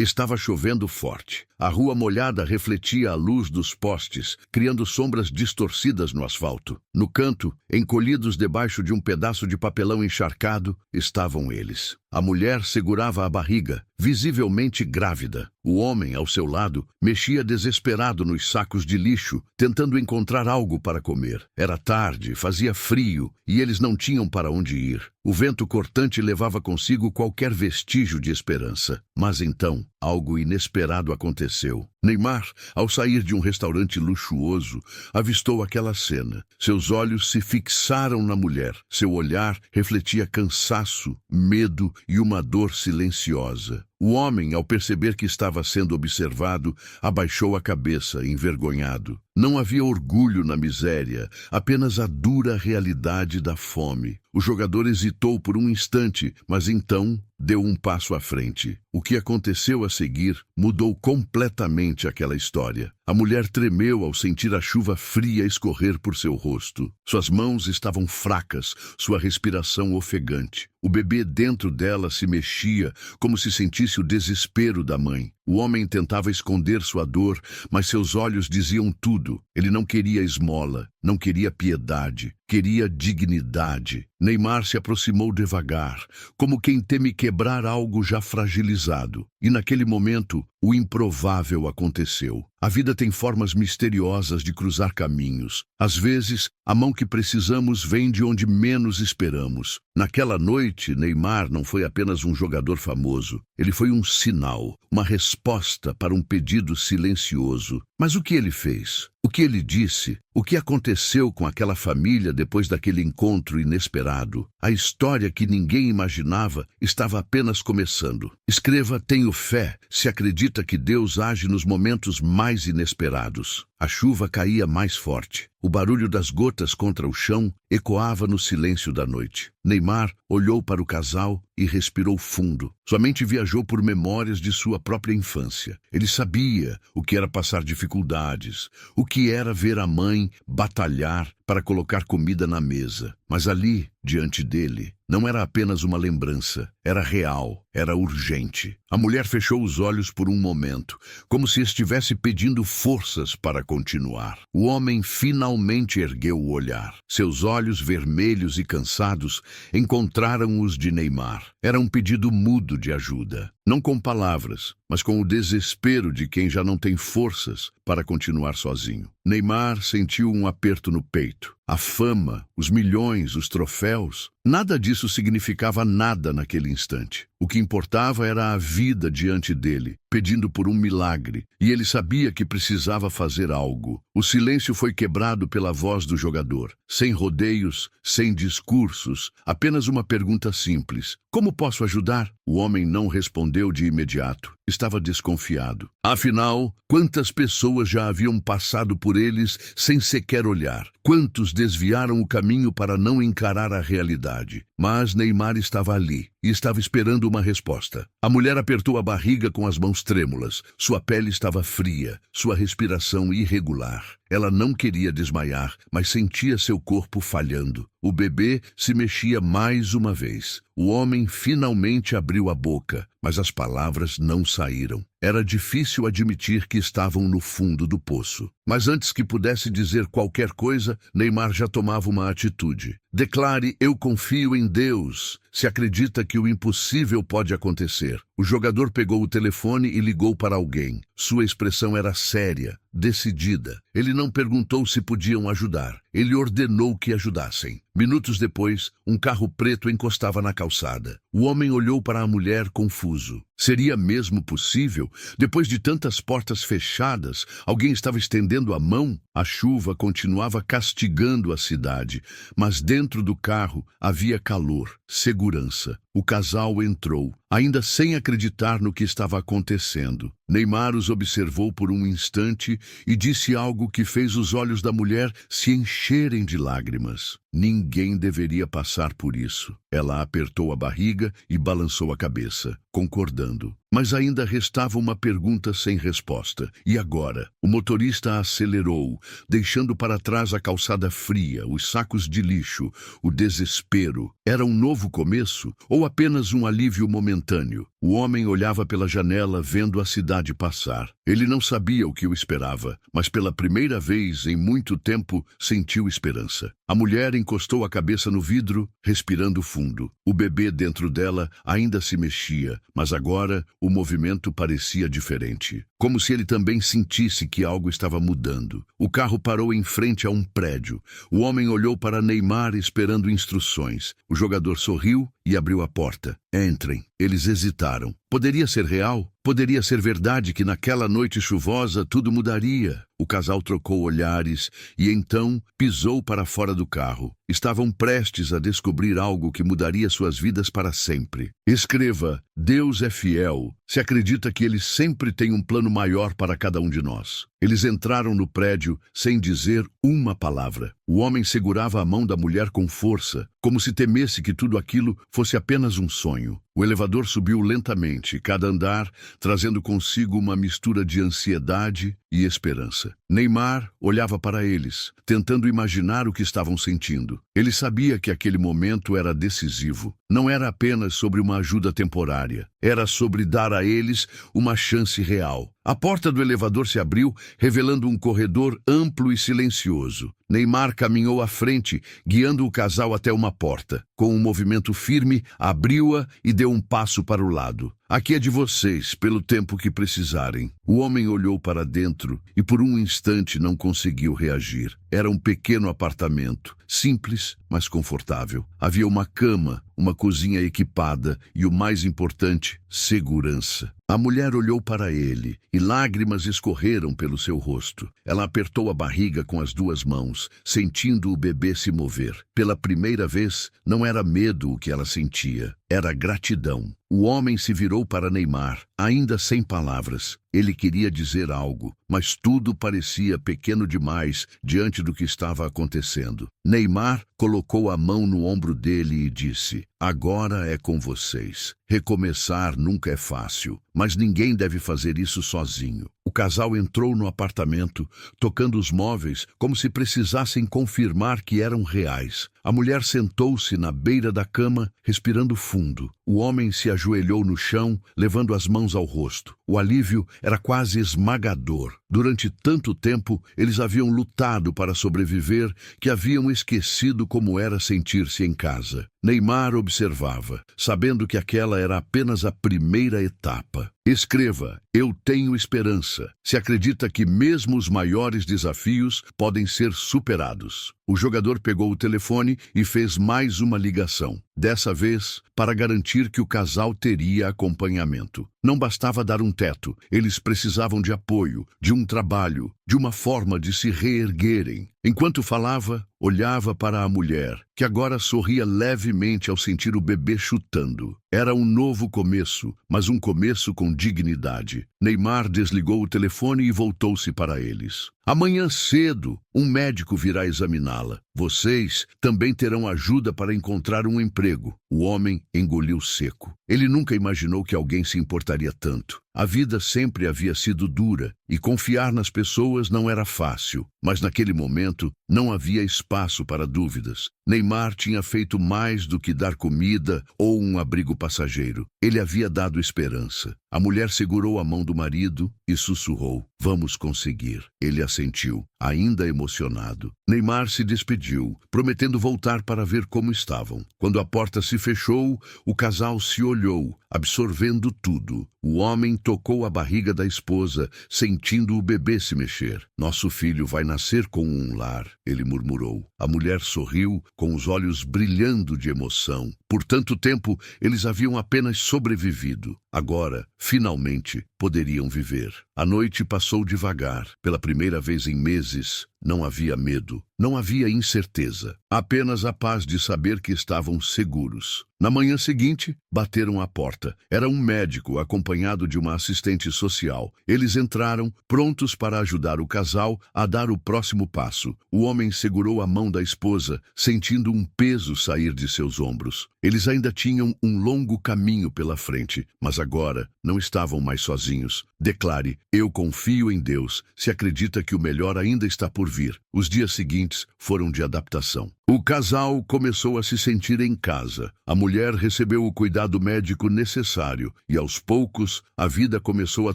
Estava chovendo forte. A rua molhada refletia a luz dos postes, criando sombras distorcidas no asfalto. No canto, encolhidos debaixo de um pedaço de papelão encharcado, estavam eles. A mulher segurava a barriga, visivelmente grávida. O homem, ao seu lado, mexia desesperado nos sacos de lixo, tentando encontrar algo para comer. Era tarde, fazia frio, e eles não tinham para onde ir. O vento cortante levava consigo qualquer vestígio de esperança. Mas então, algo inesperado aconteceu. Neymar, ao sair de um restaurante luxuoso, avistou aquela cena. Seus olhos se fixaram na mulher. Seu olhar refletia cansaço, medo e uma dor silenciosa. O homem, ao perceber que estava sendo observado, abaixou a cabeça, envergonhado. Não havia orgulho na miséria, apenas a dura realidade da fome. O jogador hesitou por um instante, mas então deu um passo à frente. O que aconteceu a seguir mudou completamente aquela história. A mulher tremeu ao sentir a chuva fria escorrer por seu rosto. Suas mãos estavam fracas, sua respiração ofegante. O bebê dentro dela se mexia, como se sentisse o desespero da mãe. O homem tentava esconder sua dor, mas seus olhos diziam tudo. Ele não queria esmola, não queria piedade, queria dignidade. Neymar se aproximou devagar, como quem teme quebrar algo já fragilizado. E naquele momento, o improvável aconteceu. A vida tem formas misteriosas de cruzar caminhos. Às vezes, a mão que precisamos vem de onde menos esperamos. Naquela noite, Neymar não foi apenas um jogador famoso. Ele foi um sinal, uma resposta para um pedido silencioso. Mas o que ele fez? O que ele disse? O que aconteceu com aquela família depois daquele encontro inesperado? A história que ninguém imaginava estava apenas começando. Escreva "Tenho fé" se acredita que Deus age nos momentos mais inesperados. A chuva caía mais forte. O barulho das gotas contra o chão ecoava no silêncio da noite. Neymar olhou para o casal e respirou fundo. Sua mente viajou por memórias de sua própria infância. Ele sabia o que era passar dificuldades, o que era ver a mãe batalhar para colocar comida na mesa. Mas ali, diante dele, não era apenas uma lembrança, era real, era urgente. A mulher fechou os olhos por um momento, como se estivesse pedindo forças para continuar. O homem finalmente ergueu o olhar. Seus olhos vermelhos e cansados encontraram os de Neymar. Era um pedido mudo de ajuda. Não com palavras, mas com o desespero de quem já não tem forças para continuar sozinho. Neymar sentiu um aperto no peito. A fama, os milhões, os troféus, nada disso significava nada naquele instante. O que importava era a vida diante dele, pedindo por um milagre, e ele sabia que precisava fazer algo. O silêncio foi quebrado pela voz do jogador, sem rodeios, sem discursos, apenas uma pergunta simples: "Como posso ajudar?" O homem não respondeu de imediato. Estava desconfiado. Afinal, quantas pessoas já haviam passado por eles sem sequer olhar? Quantos desviaram o caminho para não encarar a realidade? Mas Neymar estava ali e estava esperando uma resposta. A mulher apertou a barriga com as mãos trêmulas. Sua pele estava fria, sua respiração irregular. Ela não queria desmaiar, mas sentia seu corpo falhando. O bebê se mexia mais uma vez. O homem finalmente abriu a boca, mas as palavras não saíram. Era difícil admitir que estavam no fundo do poço. Mas antes que pudesse dizer qualquer coisa, Neymar já tomava uma atitude. Declare: "Eu confio em Deus", se acredita que o impossível pode acontecer. O jogador pegou o telefone e ligou para alguém. Sua expressão era séria, decidida. Ele não perguntou se podiam ajudar. Ele ordenou que ajudassem. Minutos depois, um carro preto encostava na calçada. O homem olhou para a mulher confuso. Seria mesmo possível? Depois de tantas portas fechadas, alguém estava estendendo a mão? A chuva continuava castigando a cidade, mas dentro do carro havia calor, segurança. O casal entrou, ainda sem acreditar no que estava acontecendo. Neymar os observou por um instante e disse algo que fez os olhos da mulher se encherem de lágrimas. Ninguém deveria passar por isso. Ela apertou a barriga e balançou a cabeça, concordando. Mas ainda restava uma pergunta sem resposta. E agora? O motorista acelerou, deixando para trás a calçada fria, os sacos de lixo, o desespero. Era um novo começo ou apenas um alívio momentâneo? O homem olhava pela janela, vendo a cidade passar. Ele não sabia o que o esperava, mas pela primeira vez em muito tempo sentiu esperança. A mulher encostou a cabeça no vidro, respirando fundo. O bebê dentro dela ainda se mexia, mas agora o movimento parecia diferente. Como se ele também sentisse que algo estava mudando. O carro parou em frente a um prédio. O homem olhou para Neymar esperando instruções. O jogador sorriu e abriu a porta. Entrem. Eles hesitaram. Poderia ser real? Poderia ser verdade que naquela noite chuvosa tudo mudaria? O casal trocou olhares e então pisou para fora do carro. Estavam prestes a descobrir algo que mudaria suas vidas para sempre. Escreva: Deus é fiel. Se acredita que Ele sempre tem um plano maior para cada um de nós. Eles entraram no prédio sem dizer uma palavra. O homem segurava a mão da mulher com força, como se temesse que tudo aquilo fosse apenas um sonho. O elevador subiu lentamente, cada andar trazendo consigo uma mistura de ansiedade e esperança. Neymar olhava para eles, tentando imaginar o que estavam sentindo. Ele sabia que aquele momento era decisivo. Não era apenas sobre uma ajuda temporária. Era sobre dar a eles uma chance real. A porta do elevador se abriu, revelando um corredor amplo e silencioso. Neymar caminhou à frente, guiando o casal até uma porta. Com um movimento firme, abriu-a e deu um passo para o lado. Aqui é de vocês, pelo tempo que precisarem. O homem olhou para dentro e por um instante não conseguiu reagir. Era um pequeno apartamento, simples, mas confortável. Havia uma cama, uma cozinha equipada e, o mais importante, segurança. A mulher olhou para ele e lágrimas escorreram pelo seu rosto. Ela apertou a barriga com as duas mãos, sentindo o bebê se mover. Pela primeira vez, não era medo o que ela sentia, era gratidão. O homem se virou para Neymar, ainda sem palavras. Ele queria dizer algo, mas tudo parecia pequeno demais diante do que estava acontecendo. Neymar colocou a mão no ombro dele e disse: Agora é com vocês. Recomeçar nunca é fácil, mas ninguém deve fazer isso sozinho. O casal entrou no apartamento, tocando os móveis como se precisassem confirmar que eram reais. A mulher sentou-se na beira da cama, respirando fundo. O homem se ajoelhou no chão, levando as mãos ao rosto. O alívio era quase esmagador. Durante tanto tempo, eles haviam lutado para sobreviver que haviam esquecido como era sentir-se em casa. Neymar observava, sabendo que aquela era apenas a primeira etapa. Escreva: Eu tenho esperança. Se acredita que mesmo os maiores desafios podem ser superados. O jogador pegou o telefone e fez mais uma ligação. Dessa vez, para garantir que o casal teria acompanhamento. Não bastava dar um teto, eles precisavam de apoio, de um trabalho, de uma forma de se reerguerem. Enquanto falava, olhava para a mulher, que agora sorria levemente ao sentir o bebê chutando. Era um novo começo, mas um começo com dignidade. Neymar desligou o telefone e voltou-se para eles. Amanhã cedo, um médico virá examiná-la. Vocês também terão ajuda para encontrar um emprego. O homem engoliu seco. Ele nunca imaginou que alguém se importaria tanto. A vida sempre havia sido dura e confiar nas pessoas não era fácil. Mas naquele momento não havia espaço para dúvidas. Neymar tinha feito mais do que dar comida ou um abrigo passageiro. Ele havia dado esperança. A mulher segurou a mão do marido e sussurrou: Vamos conseguir. Ele assentiu, ainda emocionado. Neymar se despediu, prometendo voltar para ver como estavam. Quando a porta se fechou, o casal se olhou, absorvendo tudo. O homem tocou a barriga da esposa, sentindo o bebê se mexer. Nosso filho vai nascer com um lar, ele murmurou. A mulher sorriu, com os olhos brilhando de emoção. Por tanto tempo, eles haviam apenas sobrevivido. Agora, finalmente, poderiam viver. A noite passou devagar. Pela primeira vez em meses, não havia medo, não havia incerteza, apenas a paz de saber que estavam seguros. Na manhã seguinte, bateram à porta. Era um médico acompanhado de uma assistente social. Eles entraram, prontos para ajudar o casal a dar o próximo passo. O homem segurou a mão da esposa, sentindo um peso sair de seus ombros. Eles ainda tinham um longo caminho pela frente, mas agora não estavam mais sozinhos. Declare: eu confio em Deus, se acredita que o melhor ainda está por vir. Os dias seguintes foram de adaptação. O casal começou a se sentir em casa. A mulher recebeu o cuidado médico necessário e, aos poucos, a vida começou a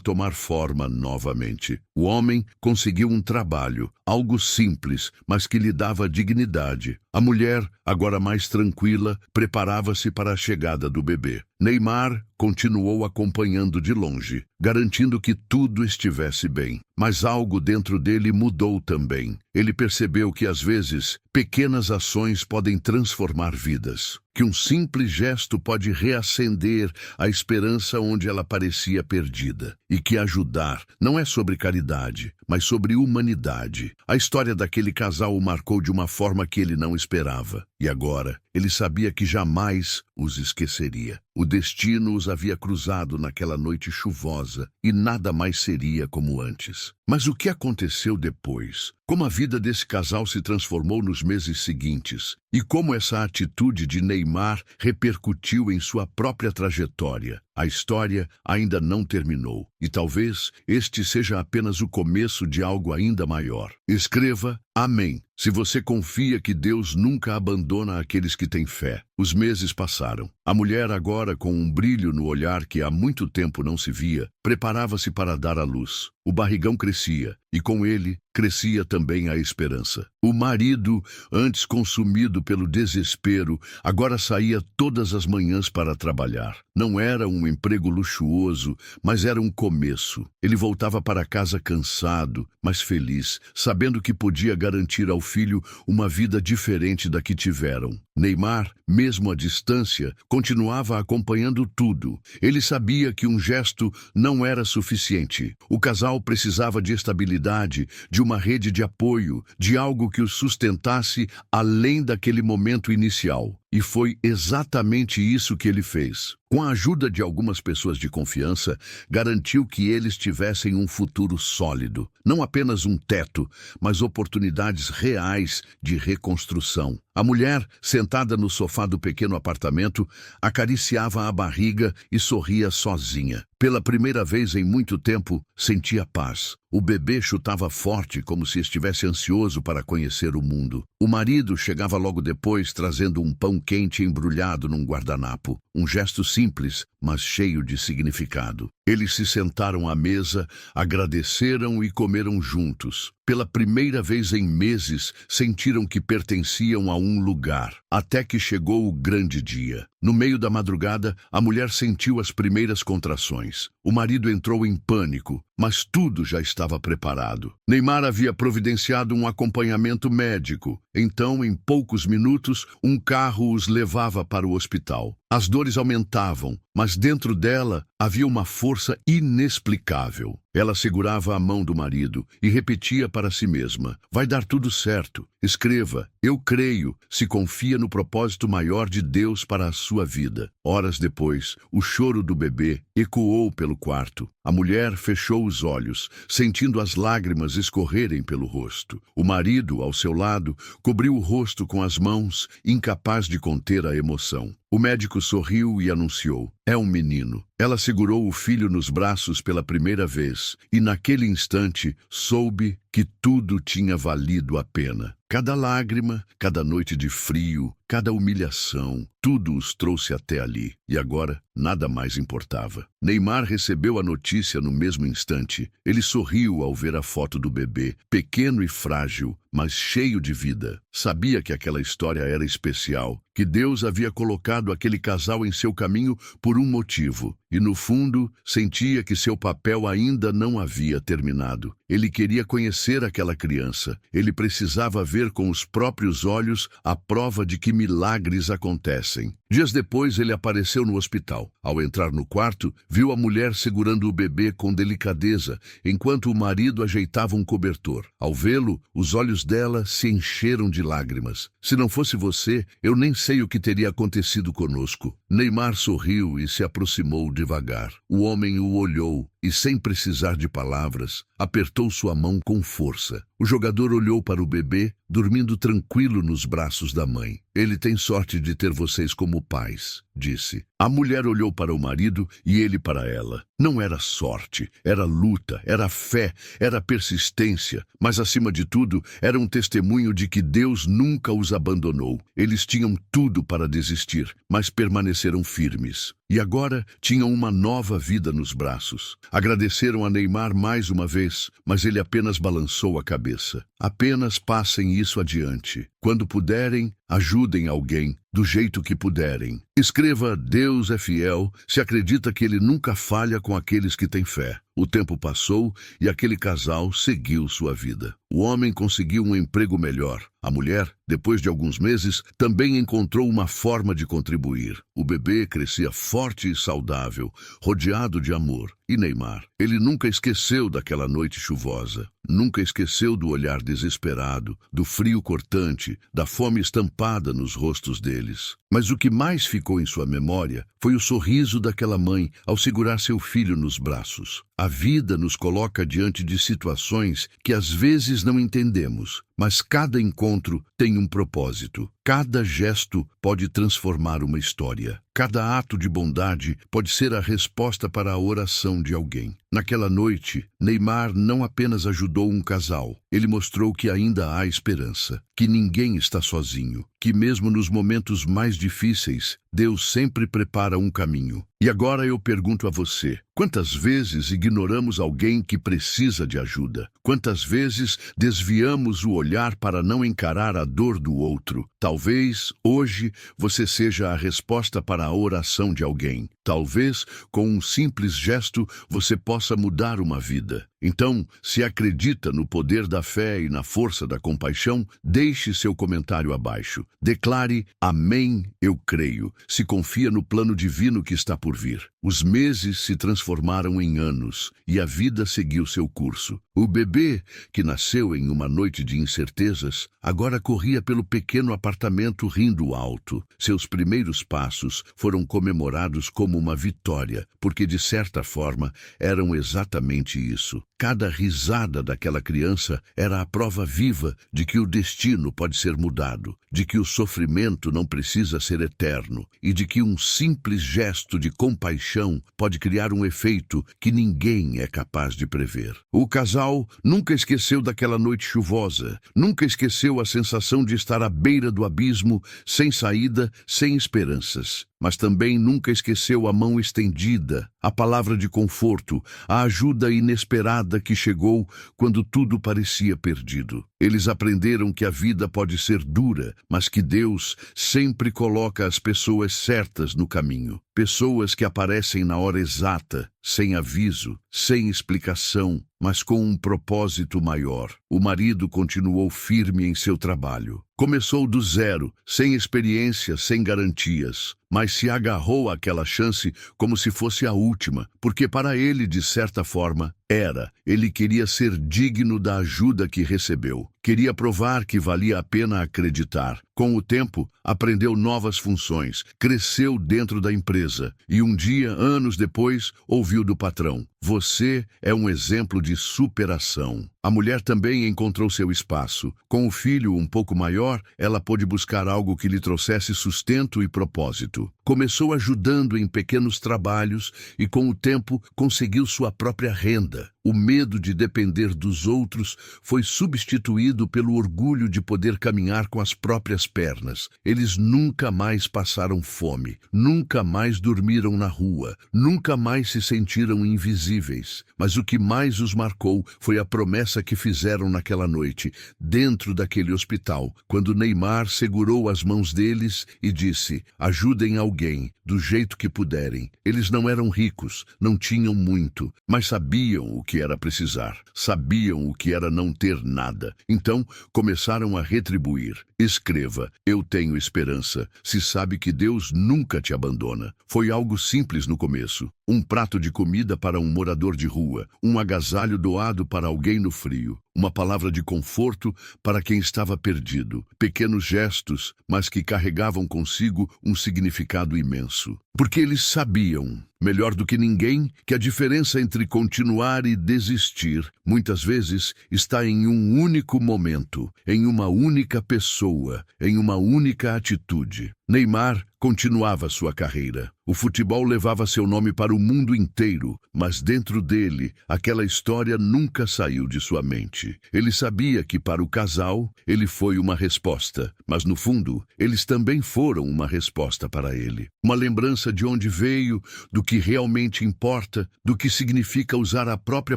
tomar forma novamente. O homem conseguiu um trabalho, algo simples, mas que lhe dava dignidade. A mulher, agora mais tranquila, preparava-se para a chegada do bebê. Neymar continuou acompanhando de longe, garantindo que tudo estivesse bem. Mas algo dentro dele mudou também. Ele percebeu que, às vezes, pequenas ações podem transformar vidas. Que um simples gesto pode reacender a esperança onde ela parecia perdida. E que ajudar não é sobre caridade, mas sobre humanidade. A história daquele casal o marcou de uma forma que ele não esperava. E agora, ele sabia que jamais os esqueceria. O destino os havia cruzado naquela noite chuvosa e nada mais seria como antes. Mas o que aconteceu depois? Como a vida desse casal se transformou nos meses seguintes? E como essa atitude de Neymar repercutiu em sua própria trajetória? A história ainda não terminou. E talvez este seja apenas o começo de algo ainda maior. Escreva amém se você confia que Deus nunca abandona aqueles que têm fé. Os meses passaram. A mulher, agora com um brilho no olhar que há muito tempo não se via, preparava-se para dar à luz. O barrigão crescia, e com ele crescia também a esperança. O marido, antes consumido pelo desespero, agora saía todas as manhãs para trabalhar. Não era um emprego luxuoso, mas era um começo. Ele voltava para casa cansado, mas feliz, sabendo que podia garantir ao filho uma vida diferente da que tiveram. Neymar, mesmo à distância, continuava acompanhando tudo. Ele sabia que um gesto não era suficiente. O casal precisava de estabilidade, de uma rede de apoio, de algo que os sustentasse além daquele momento inicial. E foi exatamente isso que ele fez. Com a ajuda de algumas pessoas de confiança, garantiu que eles tivessem um futuro sólido. Não apenas um teto, mas oportunidades reais de reconstrução. A mulher, sentada no sofá do pequeno apartamento, acariciava a barriga e sorria sozinha. Pela primeira vez em muito tempo, sentia paz. O bebê chutava forte, como se estivesse ansioso para conhecer o mundo. O marido chegava logo depois, trazendo um pão quente embrulhado num guardanapo. Um gesto simples, mas cheio de significado. Eles se sentaram à mesa, agradeceram e comeram juntos. Pela primeira vez em meses, sentiram que pertenciam a um lugar, até que chegou o grande dia. No meio da madrugada, a mulher sentiu as primeiras contrações. O marido entrou em pânico, mas tudo já estava preparado. Neymar havia providenciado um acompanhamento médico. Então, em poucos minutos, um carro os levava para o hospital. As dores aumentavam, mas dentro dela havia uma força inexplicável. Ela segurava a mão do marido e repetia para si mesma: vai dar tudo certo. Escreva: eu creio, se confia no propósito maior de Deus para a sua vida. Horas depois, o choro do bebê ecoou pelo quarto. A mulher fechou os olhos, sentindo as lágrimas escorrerem pelo rosto. O marido, ao seu lado, cobriu o rosto com as mãos, incapaz de conter a emoção. O médico sorriu e anunciou: é um menino. Ela segurou o filho nos braços pela primeira vez e, naquele instante, soube que tudo tinha valido a pena. Cada lágrima, cada noite de frio, cada humilhação, tudo os trouxe até ali. E agora, nada mais importava. Neymar recebeu a notícia no mesmo instante. Ele sorriu ao ver a foto do bebê, pequeno e frágil, mas cheio de vida. Sabia que aquela história era especial, que Deus havia colocado aquele casal em seu caminho por um motivo. E, no fundo, sentia que seu papel ainda não havia terminado. Ele queria conhecer aquela criança. Ele precisava ver com os próprios olhos a prova de que milagres acontecem. Dias depois, ele apareceu no hospital. Ao entrar no quarto, viu a mulher segurando o bebê com delicadeza, enquanto o marido ajeitava um cobertor. Ao vê-lo, os olhos dela se encheram de lágrimas. Se não fosse você, eu nem sei o que teria acontecido conosco. Neymar sorriu e se aproximou devagar. O homem o olhou e, sem precisar de palavras, apertou sua mão com força. O jogador olhou para o bebê, dormindo tranquilo nos braços da mãe. Ele tem sorte de ter vocês como pais, disse. A mulher olhou para o marido e ele para ela. Não era sorte, era luta, era fé, era persistência, mas acima de tudo, era um testemunho de que Deus nunca os abandonou. Eles tinham tudo para desistir, mas permaneceram firmes. E agora tinham uma nova vida nos braços. Agradeceram a Neymar mais uma vez, mas ele apenas balançou a cabeça. Apenas passem isso adiante. Quando puderem, ajudem alguém, do jeito que puderem. Escreva "Deus é fiel" se acredita que ele nunca falha com aqueles que têm fé. O tempo passou e aquele casal seguiu sua vida. O homem conseguiu um emprego melhor. A mulher, depois de alguns meses, também encontrou uma forma de contribuir. O bebê crescia forte e saudável, rodeado de amor. E Neymar? Ele nunca esqueceu daquela noite chuvosa. Nunca esqueceu do olhar desesperado, do frio cortante, da fome estampada nos rostos deles. Mas o que mais ficou em sua memória foi o sorriso daquela mãe ao segurar seu filho nos braços. A vida nos coloca diante de situações que às vezes não entendemos, mas cada encontro tem um propósito. Cada gesto pode transformar uma história. Cada ato de bondade pode ser a resposta para a oração de alguém. Naquela noite, Neymar não apenas ajudou um casal, ele mostrou que ainda há esperança, que ninguém está sozinho, que mesmo nos momentos mais difíceis, Deus sempre prepara um caminho. E agora eu pergunto a você, quantas vezes ignoramos alguém que precisa de ajuda? Quantas vezes desviamos o olhar para não encarar a dor do outro? Talvez, hoje, você seja a resposta para a oração de alguém. Talvez, com um simples gesto, você possa mudar uma vida. Então, se acredita no poder da fé e na força da compaixão, deixe seu comentário abaixo. Declare: "Amém, eu creio", se confia no plano divino que está por vir. Os meses se transformaram em anos e a vida seguiu seu curso. O bebê, que nasceu em uma noite de incertezas, agora corria pelo pequeno apartamento rindo alto. Seus primeiros passos foram comemorados como uma vitória, porque de certa forma eram exatamente isso. Cada risada daquela criança era a prova viva de que o destino pode ser mudado, de que o sofrimento não precisa ser eterno e de que um simples gesto de compaixão pode criar um efeito que ninguém é capaz de prever. O casal nunca esqueceu daquela noite chuvosa, nunca esqueceu a sensação de estar à beira do abismo, sem saída, sem esperanças. Mas também nunca esqueceu a mão estendida, a palavra de conforto, a ajuda inesperada que chegou quando tudo parecia perdido. Eles aprenderam que a vida pode ser dura, mas que Deus sempre coloca as pessoas certas no caminho. Pessoas que aparecem na hora exata, sem aviso, sem explicação, mas com um propósito maior. O marido continuou firme em seu trabalho. Começou do zero, sem experiência, sem garantias, mas se agarrou àquela chance como se fosse a última, porque para ele, de certa forma, era. Ele queria ser digno da ajuda que recebeu. Queria provar que valia a pena acreditar. Com o tempo, aprendeu novas funções, cresceu dentro da empresa e um dia, anos depois, ouviu do patrão: "Você é um exemplo de superação." A mulher também encontrou seu espaço. Com o filho um pouco maior, ela pôde buscar algo que lhe trouxesse sustento e propósito. Começou ajudando em pequenos trabalhos e, com o tempo, conseguiu sua própria renda. O medo de depender dos outros foi substituído pelo orgulho de poder caminhar com as próprias pernas. Eles nunca mais passaram fome, nunca mais dormiram na rua, nunca mais se sentiram invisíveis. Mas o que mais os marcou foi a promessa que fizeram naquela noite, dentro daquele hospital, quando Neymar segurou as mãos deles e disse: "Ajudem alguém, do jeito que puderem." Eles não eram ricos, não tinham muito, mas sabiam sabiam o que era precisar, sabiam o que era não ter nada. Então, começaram a retribuir. Escreva: eu tenho esperança. Se sabe que Deus nunca te abandona. Foi algo simples no começo. Um prato de comida para um morador de rua, um agasalho doado para alguém no frio, uma palavra de conforto para quem estava perdido. Pequenos gestos, mas que carregavam consigo um significado imenso. Porque eles sabiam, melhor do que ninguém, que a diferença entre continuar e desistir, muitas vezes, está em um único momento, em uma única pessoa, em uma única atitude. Neymar continuava sua carreira. O futebol levava seu nome para o mundo inteiro, mas dentro dele, aquela história nunca saiu de sua mente. Ele sabia que para o casal, ele foi uma resposta, mas no fundo, eles também foram uma resposta para ele. Uma lembrança de onde veio, do que realmente importa, do que significa usar a própria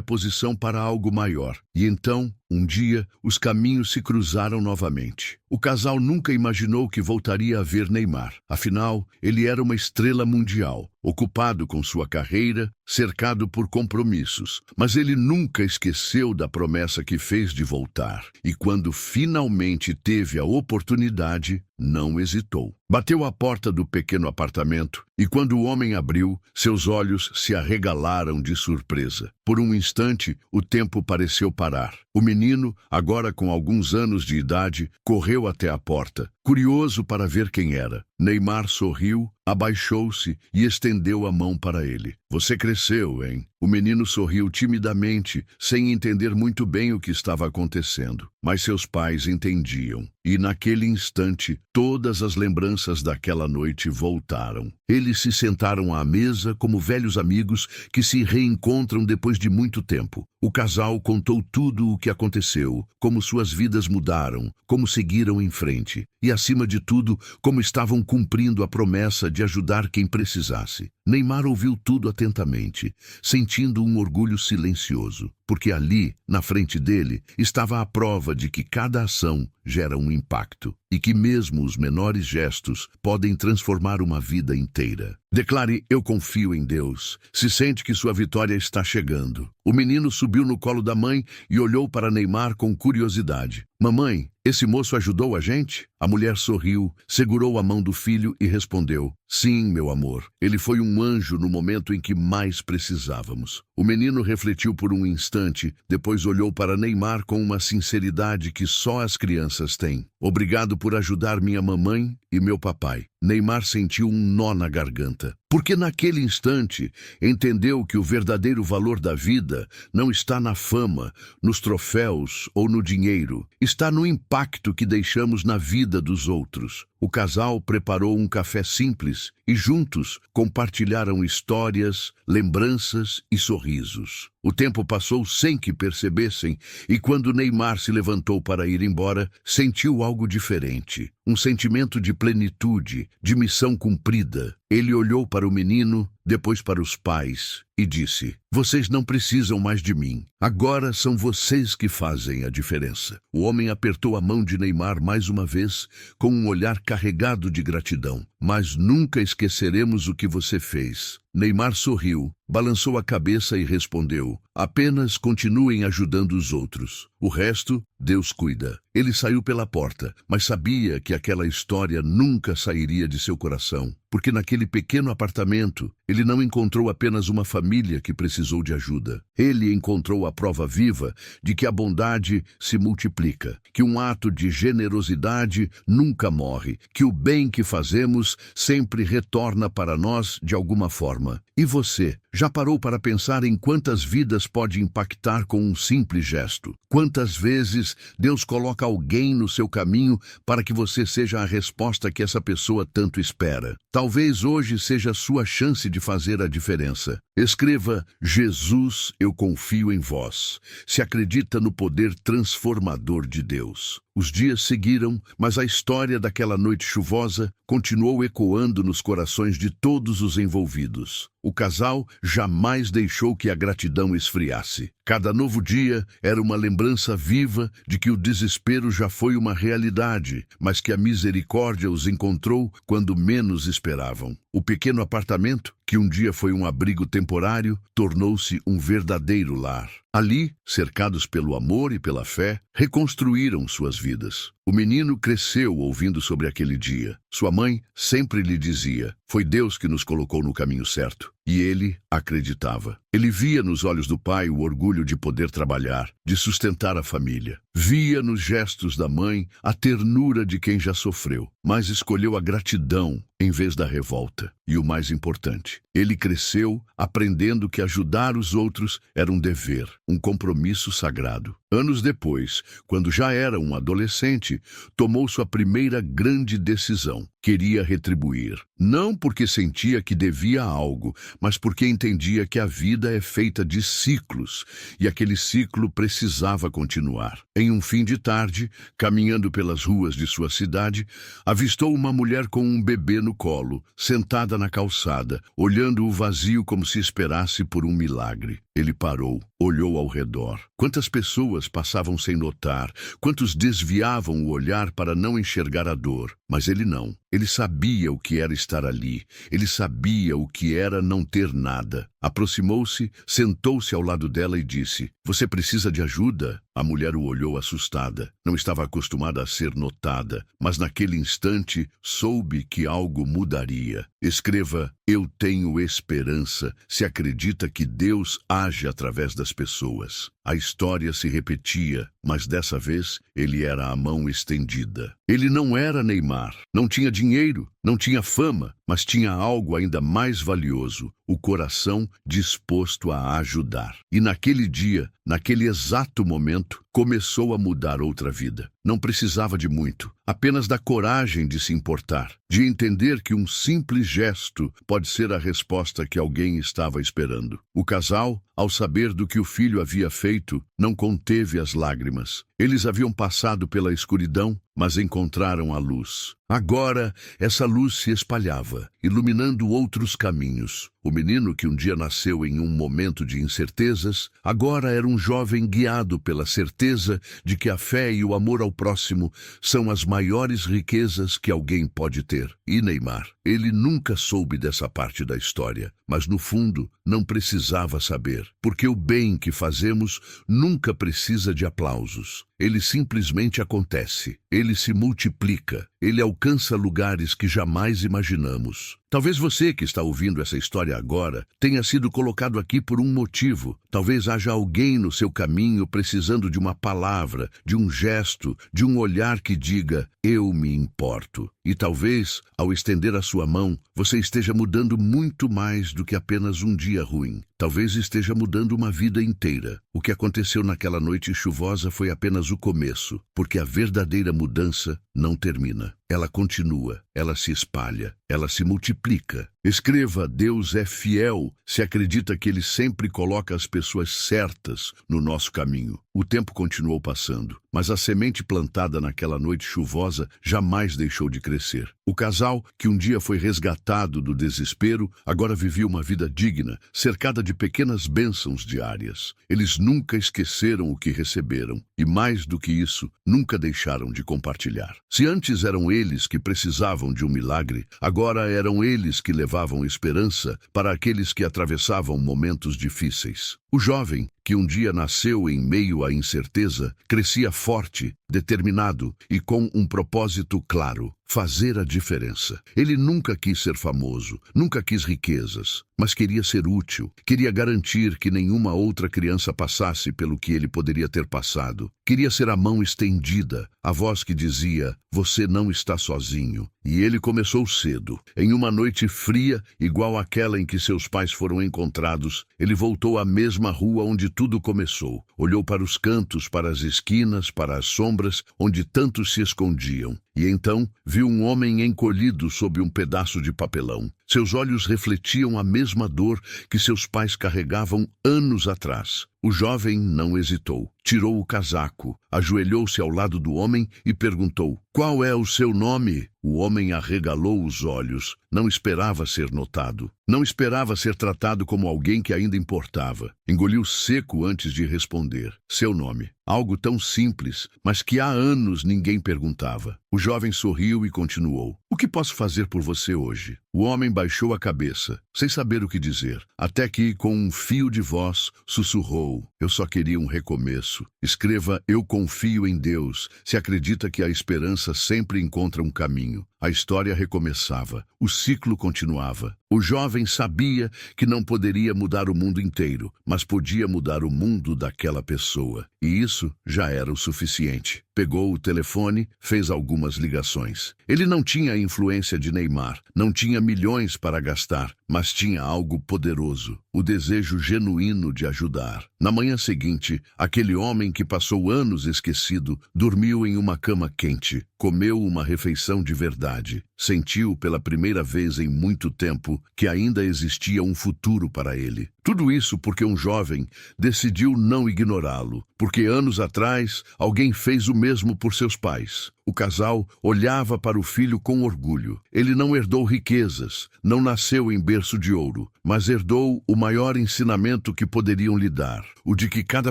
posição para algo maior. E então, um dia, os caminhos se cruzaram novamente. O casal nunca imaginou que voltaria a ver Neymar. Afinal, ele era uma estrela mundial, ocupado com sua carreira, cercado por compromissos. Mas ele nunca esqueceu da promessa que fez de voltar. E quando finalmente teve a oportunidade, não hesitou. Bateu à porta do pequeno apartamento e quando o homem abriu, seus olhos se arregalaram de surpresa. Por um instante, o tempo pareceu parar. O menino, agora com alguns anos de idade, correu até a porta, curioso para ver quem era. Neymar sorriu, abaixou-se e estendeu a mão para ele. Você cresceu, hein? O menino sorriu timidamente, sem entender muito bem o que estava acontecendo. Mas seus pais entendiam. E naquele instante, todas as lembranças daquela noite voltaram. Eles se sentaram à mesa como velhos amigos que se reencontram depois de muito tempo. O casal contou tudo o que aconteceu, como suas vidas mudaram, como seguiram em frente. E, acima de tudo, como estavam cumprindo a promessa de ajudar quem precisasse. Neymar ouviu tudo atentamente, sentindo um orgulho silencioso, porque ali, na frente dele, estava a prova de que cada ação gera um impacto e que mesmo os menores gestos podem transformar uma vida inteira. Declare: eu confio em Deus. Se sente que sua vitória está chegando. O menino subiu no colo da mãe e olhou para Neymar com curiosidade. Mamãe, esse moço ajudou a gente? A mulher sorriu, segurou a mão do filho e respondeu: sim, meu amor. Ele foi um anjo no momento em que mais precisávamos. O menino refletiu por um instante, depois olhou para Neymar com uma sinceridade que só as crianças têm. Obrigado por ajudar minha mamãe e meu papai. Neymar sentiu um nó na garganta, porque naquele instante entendeu que o verdadeiro valor da vida não está na fama, nos troféus ou no dinheiro. Está no impacto que deixamos na vida dos outros. O casal preparou um café simples e juntos compartilharam histórias, lembranças e sorrisos. O tempo passou sem que percebessem e quando Neymar se levantou para ir embora, sentiu algo diferente. Um sentimento de plenitude, de missão cumprida. Ele olhou para o menino, depois para os pais e disse: vocês não precisam mais de mim. Agora são vocês que fazem a diferença. O homem apertou a mão de Neymar mais uma vez, com um olhar carregado de gratidão. Mas nunca esqueceremos o que você fez. Neymar sorriu, balançou a cabeça e respondeu: apenas continuem ajudando os outros. O resto, Deus cuida. Ele saiu pela porta, mas sabia que aquela história nunca sairia de seu coração, porque naquele pequeno apartamento, ele não encontrou apenas uma família que precisou de ajuda. Ele encontrou a prova viva de que a bondade se multiplica, que um ato de generosidade nunca morre, que o bem que fazemos sempre retorna para nós de alguma forma. E você, já parou para pensar em quantas vidas pode impactar com um simples gesto? Quantas vezes Deus coloca alguém no seu caminho para que você seja a resposta que essa pessoa tanto espera? Talvez hoje seja a sua chance de fazer a diferença. Escreva: Jesus, eu confio em vós. Se acredita no poder transformador de Deus. Os dias seguiram, mas a história daquela noite chuvosa continuou ecoando nos corações de todos os envolvidos. O casal jamais deixou que a gratidão esfriasse. Cada novo dia era uma lembrança viva de que o desespero já foi uma realidade, mas que a misericórdia os encontrou quando menos esperavam. O pequeno apartamento, que um dia foi um abrigo temporário, tornou-se um verdadeiro lar. Ali, cercados pelo amor e pela fé, reconstruíram suas vidas. O menino cresceu ouvindo sobre aquele dia. Sua mãe sempre lhe dizia: foi Deus que nos colocou no caminho certo. E ele acreditava. Ele via nos olhos do pai o orgulho de poder trabalhar, de sustentar a família. Via nos gestos da mãe a ternura de quem já sofreu, mas escolheu a gratidão em vez da revolta. E o mais importante, ele cresceu aprendendo que ajudar os outros era um dever, um compromisso sagrado. Anos depois, quando já era um adolescente, tomou sua primeira grande decisão. Queria retribuir. Não porque sentia que devia algo, mas porque entendia que a vida é feita de ciclos, e aquele ciclo precisava continuar. Em um fim de tarde, caminhando pelas ruas de sua cidade, avistou uma mulher com um bebê no colo, sentada na calçada, olhando o vazio como se esperasse por um milagre. Ele parou, olhou ao redor. Quantas pessoas passavam sem notar, quantos desviavam o olhar para não enxergar a dor. Mas ele não. Ele sabia o que era estar ali. Ele sabia o que era não ter nada. Aproximou-se, sentou-se ao lado dela e disse: "Você precisa de ajuda?" A mulher o olhou assustada. Não estava acostumada a ser notada, mas naquele instante soube que algo mudaria. Escreva: "Eu tenho esperança", se acredita que Deus age através das pessoas. A história se repetia, mas dessa vez ele era a mão estendida. Ele não era Neymar, não tinha dinheiro, não tinha fama, mas tinha algo ainda mais valioso: o coração disposto a ajudar. E naquele dia, naquele exato momento, começou a mudar outra vida. Não precisava de muito, apenas da coragem de se importar, de entender que um simples gesto pode ser a resposta que alguém estava esperando. O casal, ao saber do que o filho havia feito, não conteve as lágrimas. Eles haviam passado pela escuridão, mas encontraram a luz. Agora, essa luz se espalhava, iluminando outros caminhos. O menino que um dia nasceu em um momento de incertezas, agora era um jovem guiado pela certeza de que a fé e o amor ao próximo são as maiores riquezas que alguém pode ter. E Neymar, ele nunca soube dessa parte da história, mas no fundo não precisava saber, porque o bem que fazemos nunca precisa de aplausos. Ele simplesmente acontece, ele se multiplica, ele alcança lugares que jamais imaginamos. Talvez você que está ouvindo essa história agora tenha sido colocado aqui por um motivo. Talvez haja alguém no seu caminho precisando de uma palavra, de um gesto, de um olhar que diga: "Eu me importo". E talvez, ao estender a sua mão, você esteja mudando muito mais do que apenas um dia ruim. Talvez esteja mudando uma vida inteira. O que aconteceu naquela noite chuvosa foi apenas o começo, porque a verdadeira mudança não termina. Ela continua, ela se espalha, ela se multiplica. Escreva: Deus é fiel se acredita que Ele sempre coloca as pessoas certas no nosso caminho. O tempo continuou passando, mas a semente plantada naquela noite chuvosa jamais deixou de crescer. O casal, que um dia foi resgatado do desespero, agora vivia uma vida digna, cercada de pequenas bênçãos diárias. Eles nunca esqueceram o que receberam e, mais do que isso, nunca deixaram de compartilhar. Se antes eram eles que precisavam de um milagre, agora eram eles que levavam esperança para aqueles que atravessavam momentos difíceis. O jovem, que um dia nasceu em meio à incerteza, crescia forte, determinado e com um propósito claro: fazer a diferença. Ele nunca quis ser famoso, nunca quis riquezas, mas queria ser útil, queria garantir que nenhuma outra criança passasse pelo que ele poderia ter passado. Queria ser a mão estendida, a voz que dizia: "Você não está sozinho". E ele começou cedo. Em uma noite fria, igual àquela em que seus pais foram encontrados, ele voltou à mesma rua onde tudo começou. Olhou para os cantos, para as esquinas, para as sombras, onde tantos se escondiam. E então viu um homem encolhido sob um pedaço de papelão. Seus olhos refletiam a mesma dor que seus pais carregavam anos atrás. O jovem não hesitou. Tirou o casaco, ajoelhou-se ao lado do homem e perguntou: "Qual é o seu nome?" O homem arregalou os olhos. Não esperava ser notado. Não esperava ser tratado como alguém que ainda importava. Engoliu seco antes de responder: "Seu nome?" Algo tão simples, mas que há anos ninguém perguntava. O jovem sorriu e continuou. O que posso fazer por você hoje? O homem baixou a cabeça, sem saber o que dizer, até que, com um fio de voz, sussurrou. Eu só queria um recomeço. Escreva, eu confio em Deus. Se acredita que a esperança sempre encontra um caminho. A história recomeçava. O ciclo continuava. O jovem sabia que não poderia mudar o mundo inteiro, mas podia mudar o mundo daquela pessoa. E isso já era o suficiente. Pegou o telefone, fez algumas ligações. Ele não tinha a influência de Neymar, não tinha milhões para gastar, mas tinha algo poderoso, o desejo genuíno de ajudar. Na manhã seguinte, aquele homem que passou anos esquecido, dormiu em uma cama quente, comeu uma refeição de verdade, sentiu pela primeira vez em muito tempo que ainda existia um futuro para ele. Tudo isso porque um jovem decidiu não ignorá-lo, porque anos atrás alguém fez o mesmo por seus pais. O casal olhava para o filho com orgulho. Ele não herdou riquezas, não nasceu em berço de ouro, mas herdou o maior ensinamento que poderiam lhe dar, o de que cada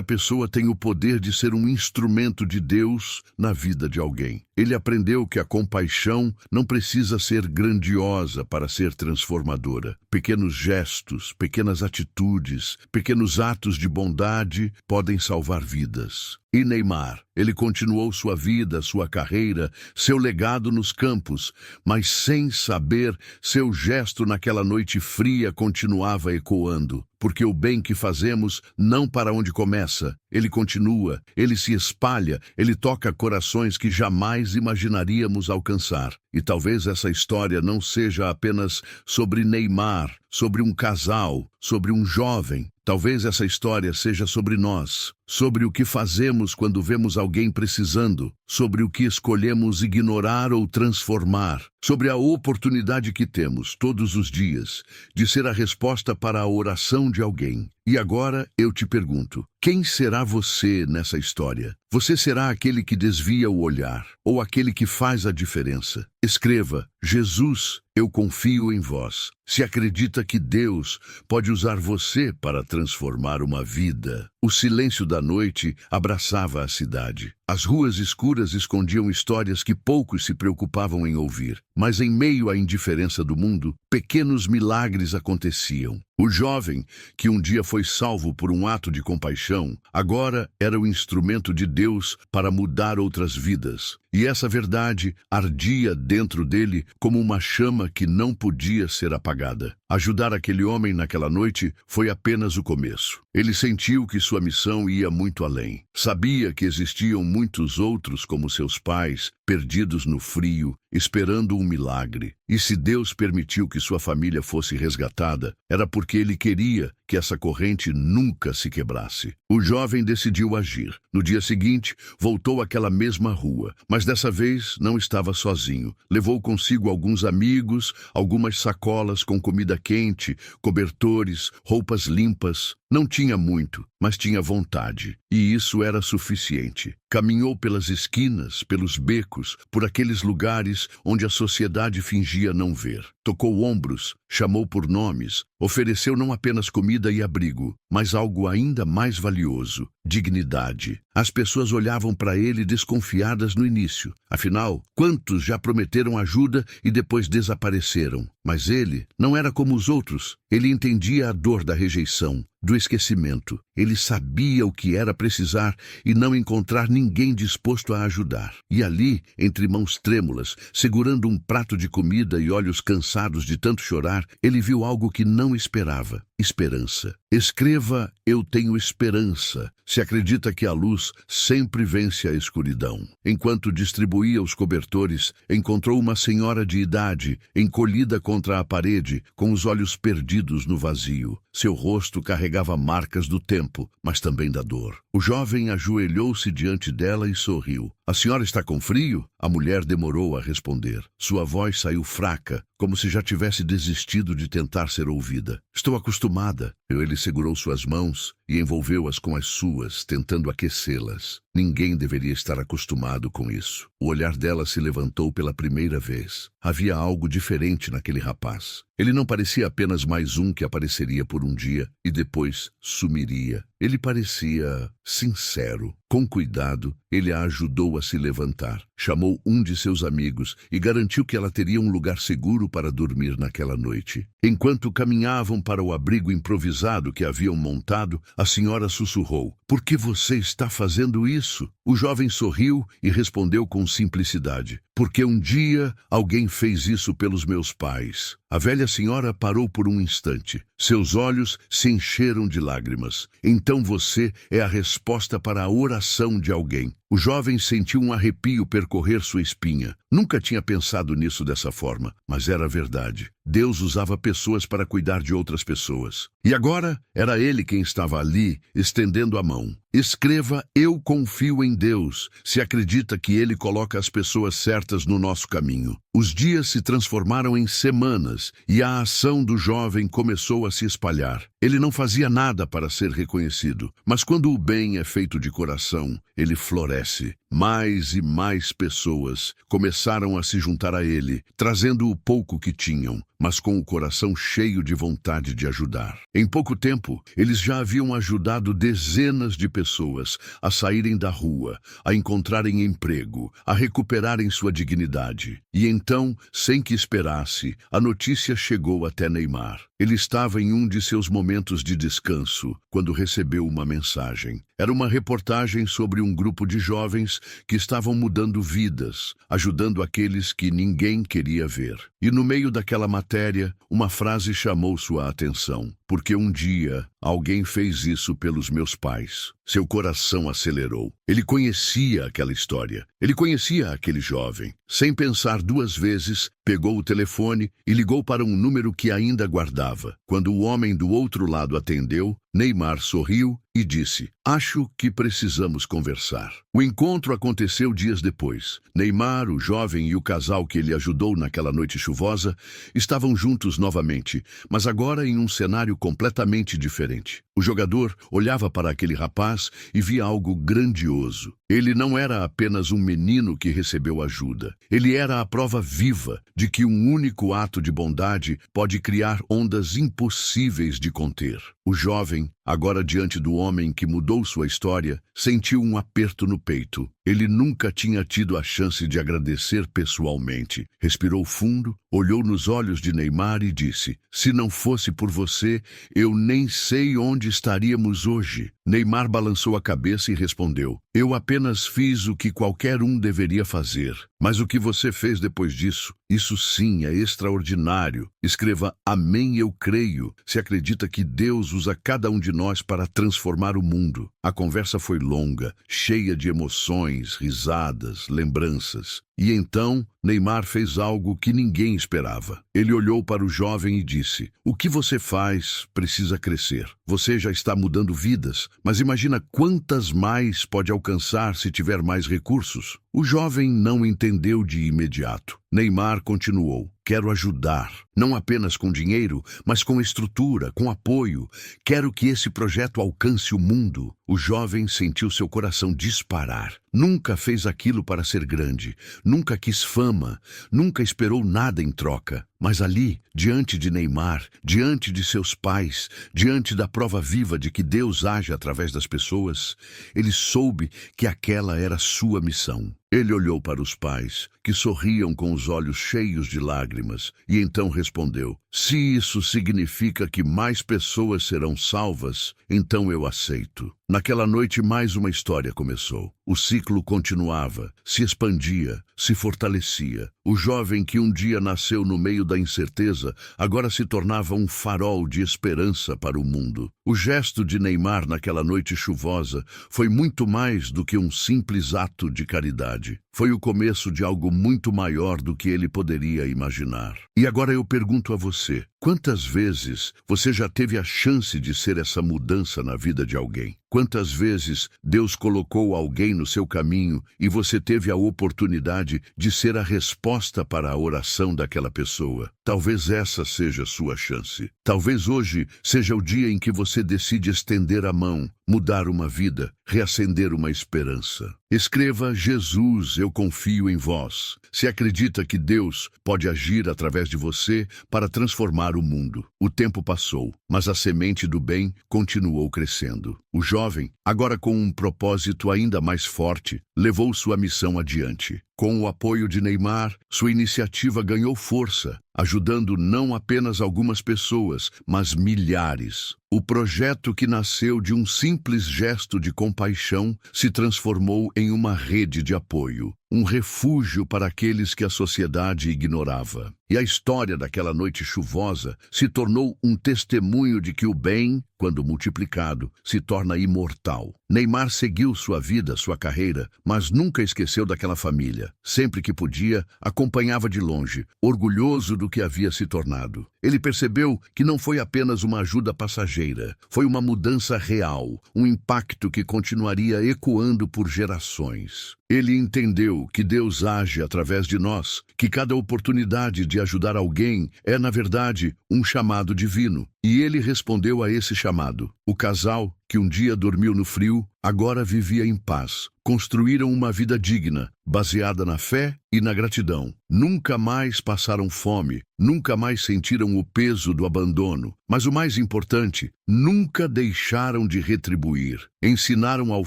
pessoa tem o poder de ser um instrumento de Deus na vida de alguém. Ele aprendeu que a compaixão não precisa ser grandiosa para ser transformadora. Pequenos gestos, pequenas atitudes, pequenos atos de bondade podem salvar vidas. E Neymar, ele continuou sua vida, sua carreira, seu legado nos campos, mas sem saber, seu gesto naquela noite fria continuava ecoando. Porque o bem que fazemos não para onde começa, ele continua, ele se espalha, ele toca corações que jamais imaginaríamos alcançar. E talvez essa história não seja apenas sobre Neymar, sobre um casal, sobre um jovem. Talvez essa história seja sobre nós, sobre o que fazemos quando vemos alguém precisando, sobre o que escolhemos ignorar ou transformar, sobre a oportunidade que temos todos os dias de ser a resposta para a oração de alguém. E agora eu te pergunto, quem será você nessa história? Você será aquele que desvia o olhar ou aquele que faz a diferença? Escreva, Jesus, eu confio em vós. Se acredita que Deus pode usar você para transformar uma vida. O silêncio da noite abraçava a cidade. As ruas escuras escondiam histórias que poucos se preocupavam em ouvir. Mas em meio à indiferença do mundo, pequenos milagres aconteciam. O jovem, que um dia foi salvo por um ato de compaixão, agora era o instrumento de Deus para mudar outras vidas. E essa verdade ardia dentro dele como uma chama que não podia ser apagada. Ajudar aquele homem naquela noite foi apenas o começo. Ele sentiu que sua missão ia muito além. Sabia que existiam muitos outros como seus pais, perdidos no frio, esperando um milagre. E se Deus permitiu que sua família fosse resgatada, era porque Ele queria que essa corrente nunca se quebrasse. O jovem decidiu agir. No dia seguinte, voltou àquela mesma rua, mas dessa vez não estava sozinho. Levou consigo alguns amigos, algumas sacolas com comida quente, cobertores, roupas limpas. Não tinha muito, mas tinha vontade, e isso era suficiente. Caminhou pelas esquinas, pelos becos, por aqueles lugares onde a sociedade fingia não ver. Tocou ombros, chamou por nomes, ofereceu não apenas comida e abrigo, mas algo ainda mais valioso, dignidade. As pessoas olhavam para ele desconfiadas no início. Afinal, quantos já prometeram ajuda e depois desapareceram? Mas ele não era como os outros. Ele entendia a dor da rejeição, do esquecimento. Ele sabia o que era precisar e não encontrar ninguém disposto a ajudar. E ali, entre mãos trêmulas, segurando um prato de comida e olhos cansados de tanto chorar, ele viu algo que não esperava: esperança. Escreva, eu tenho esperança. Se acredita que a luz sempre vence a escuridão. Enquanto distribuía os cobertores, encontrou uma senhora de idade, encolhida contra a parede, com os olhos perdidos no vazio. Seu rosto carregava marcas do tempo, mas também da dor. O jovem ajoelhou-se diante dela e sorriu. A senhora está com frio? A mulher demorou a responder. Sua voz saiu fraca, como se já tivesse desistido de tentar ser ouvida. Estou acostumada. Ele segurou suas mãos e envolveu-as com as suas, tentando aquecê-las. Ninguém deveria estar acostumado com isso. O olhar dela se levantou pela primeira vez. Havia algo diferente naquele rapaz. Ele não parecia apenas mais um que apareceria por um dia e depois sumiria. Ele parecia sincero. Com cuidado, ele a ajudou a se levantar. Chamou um de seus amigos e garantiu que ela teria um lugar seguro para dormir naquela noite. Enquanto caminhavam para o abrigo improvisado que haviam montado, a senhora sussurrou: "Por que você está fazendo isso?" O jovem sorriu e respondeu com simplicidade: "Porque um dia alguém fez isso pelos meus pais." A velha senhora parou por um instante. Seus olhos se encheram de lágrimas. "Então você é a resposta para a oração de alguém." O jovem sentiu um arrepio percorrer sua espinha. Nunca tinha pensado nisso dessa forma, mas era verdade. Deus usava pessoas para cuidar de outras pessoas. E agora era ele quem estava ali, estendendo a mão. Escreva: "Eu confio em Deus", se acredita que Ele coloca as pessoas certas no nosso caminho. Os dias se transformaram em semanas e a ação do jovem começou a se espalhar. Ele não fazia nada para ser reconhecido, mas quando o bem é feito de coração, ele floresce. Mais e mais pessoas começaram a se juntar a ele, trazendo o pouco que tinham, mas com o coração cheio de vontade de ajudar. Em pouco tempo, eles já haviam ajudado dezenas de pessoas a saírem da rua, a encontrarem emprego, a recuperarem sua dignidade. E então, sem que esperasse, a notícia chegou até Neymar. Ele estava em um de seus momentos de descanso, quando recebeu uma mensagem. Era uma reportagem sobre um grupo de jovens que estavam mudando vidas, ajudando aqueles que ninguém queria ver. E no meio daquela matéria, uma frase chamou sua atenção: "Porque um dia alguém fez isso pelos meus pais." Seu coração acelerou. Ele conhecia aquela história. Ele conhecia aquele jovem. Sem pensar duas vezes, pegou o telefone e ligou para um número que ainda guardava. Quando o homem do outro lado atendeu, Neymar sorriu e disse: "Acho que precisamos conversar." O encontro aconteceu dias depois. Neymar, o jovem e o casal que ele ajudou naquela noite chuvosa estavam juntos novamente, mas agora em um cenário completamente diferente. O jogador olhava para aquele rapaz e via algo grandioso. Ele não era apenas um menino que recebeu ajuda. Ele era a prova viva de que um único ato de bondade pode criar ondas impossíveis de conter. O jovem, agora diante do homem que mudou sua história, sentiu um aperto no peito. Ele nunca tinha tido a chance de agradecer pessoalmente. Respirou fundo, olhou nos olhos de Neymar e disse: "Se não fosse por você, eu nem sei onde estaríamos hoje." Neymar balançou a cabeça e respondeu: "Eu apenas fiz o que qualquer um deveria fazer. Mas o que você fez depois disso, isso sim é extraordinário." Escreva: "Amém, eu creio", se acredita que Deus usa cada um de nós para transformar o mundo. A conversa foi longa, cheia de emoções, risadas, lembranças. E então, Neymar fez algo que ninguém esperava. Ele olhou para o jovem e disse: "O que você faz precisa crescer. Você já está mudando vidas, mas imagina quantas mais pode alcançar se tiver mais recursos." O jovem não entendeu de imediato. Neymar continuou: "Quero ajudar, não apenas com dinheiro, mas com estrutura, com apoio. Quero que esse projeto alcance o mundo." O jovem sentiu seu coração disparar. Nunca fez aquilo para ser grande, nunca quis fama, nunca esperou nada em troca. Mas ali, diante de Neymar, diante de seus pais, diante da prova viva de que Deus age através das pessoas, ele soube que aquela era sua missão. Ele olhou para os pais, que sorriam com os olhos cheios de lágrimas, e então respondeu: "Se isso significa que mais pessoas serão salvas, então eu aceito." Naquela noite, mais uma história começou. O ciclo continuava, se expandia, se fortalecia. O jovem que um dia nasceu no meio da incerteza, agora se tornava um farol de esperança para o mundo. O gesto de Neymar naquela noite chuvosa foi muito mais do que um simples ato de caridade. Foi o começo de algo muito maior do que ele poderia imaginar. E agora eu pergunto a você: Quantas vezes você já teve a chance de ser essa mudança na vida de alguém? Quantas vezes Deus colocou alguém no seu caminho e você teve a oportunidade de ser a resposta para a oração daquela pessoa? Talvez essa seja a sua chance. Talvez hoje seja o dia em que você decide estender a mão, mudar uma vida, reacender uma esperança. Escreva: Jesus, eu confio em vós. Se acredita que Deus pode agir através de você para transformar o mundo. O tempo passou, mas a semente do bem continuou crescendo. O jovem, agora com um propósito ainda mais forte, levou sua missão adiante. Com o apoio de Neymar, sua iniciativa ganhou força, ajudando não apenas algumas pessoas, mas milhares. O projeto, que nasceu de um simples gesto de compaixão, se transformou em uma rede de apoio, um refúgio para aqueles que a sociedade ignorava. E a história daquela noite chuvosa se tornou um testemunho de que o bem, quando multiplicado, se torna imortal. Neymar seguiu sua vida, sua carreira, mas nunca esqueceu daquela família. Sempre que podia, acompanhava de longe, orgulhoso do que havia se tornado. Ele percebeu que não foi apenas uma ajuda passageira, foi uma mudança real, um impacto que continuaria ecoando por gerações. Ele entendeu que Deus age através de nós, que cada oportunidade de ajudar alguém é, na verdade, um chamado divino. E ele respondeu a esse chamado. O casal, que um dia dormiu no frio, agora vivia em paz. Construíram uma vida digna, baseada na fé e na gratidão. Nunca mais passaram fome, nunca mais sentiram o peso do abandono. Mas o mais importante, nunca deixaram de retribuir. Ensinaram ao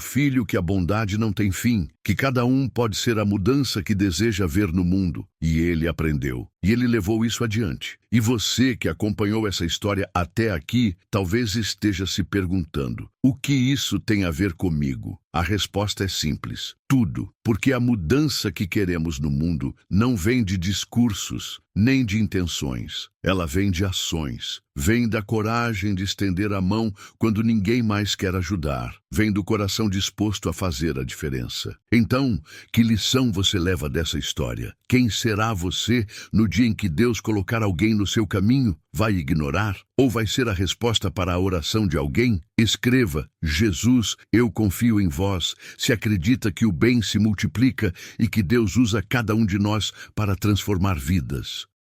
filho que a bondade não tem fim, que cada um pode ser a mudança que deseja ver no mundo. E ele aprendeu. E ele levou isso adiante. E você que acompanhou essa história até aqui, talvez esteja se perguntando: o que isso tem a ver comigo? A resposta é simples: tudo, porque a mudança que queremos no mundo não vem de discursos, nem de intenções. Ela vem de ações. Vem da coragem de estender a mão quando ninguém mais quer ajudar. Vem do coração disposto a fazer a diferença. Então, que lição você leva dessa história? Quem será você no dia em que Deus colocar alguém no seu caminho? Vai ignorar? Ou vai ser a resposta para a oração de alguém? Escreva: Jesus, eu confio em vós. Se acredita que o bem se multiplica e que Deus usa cada um de nós para transformar vidas.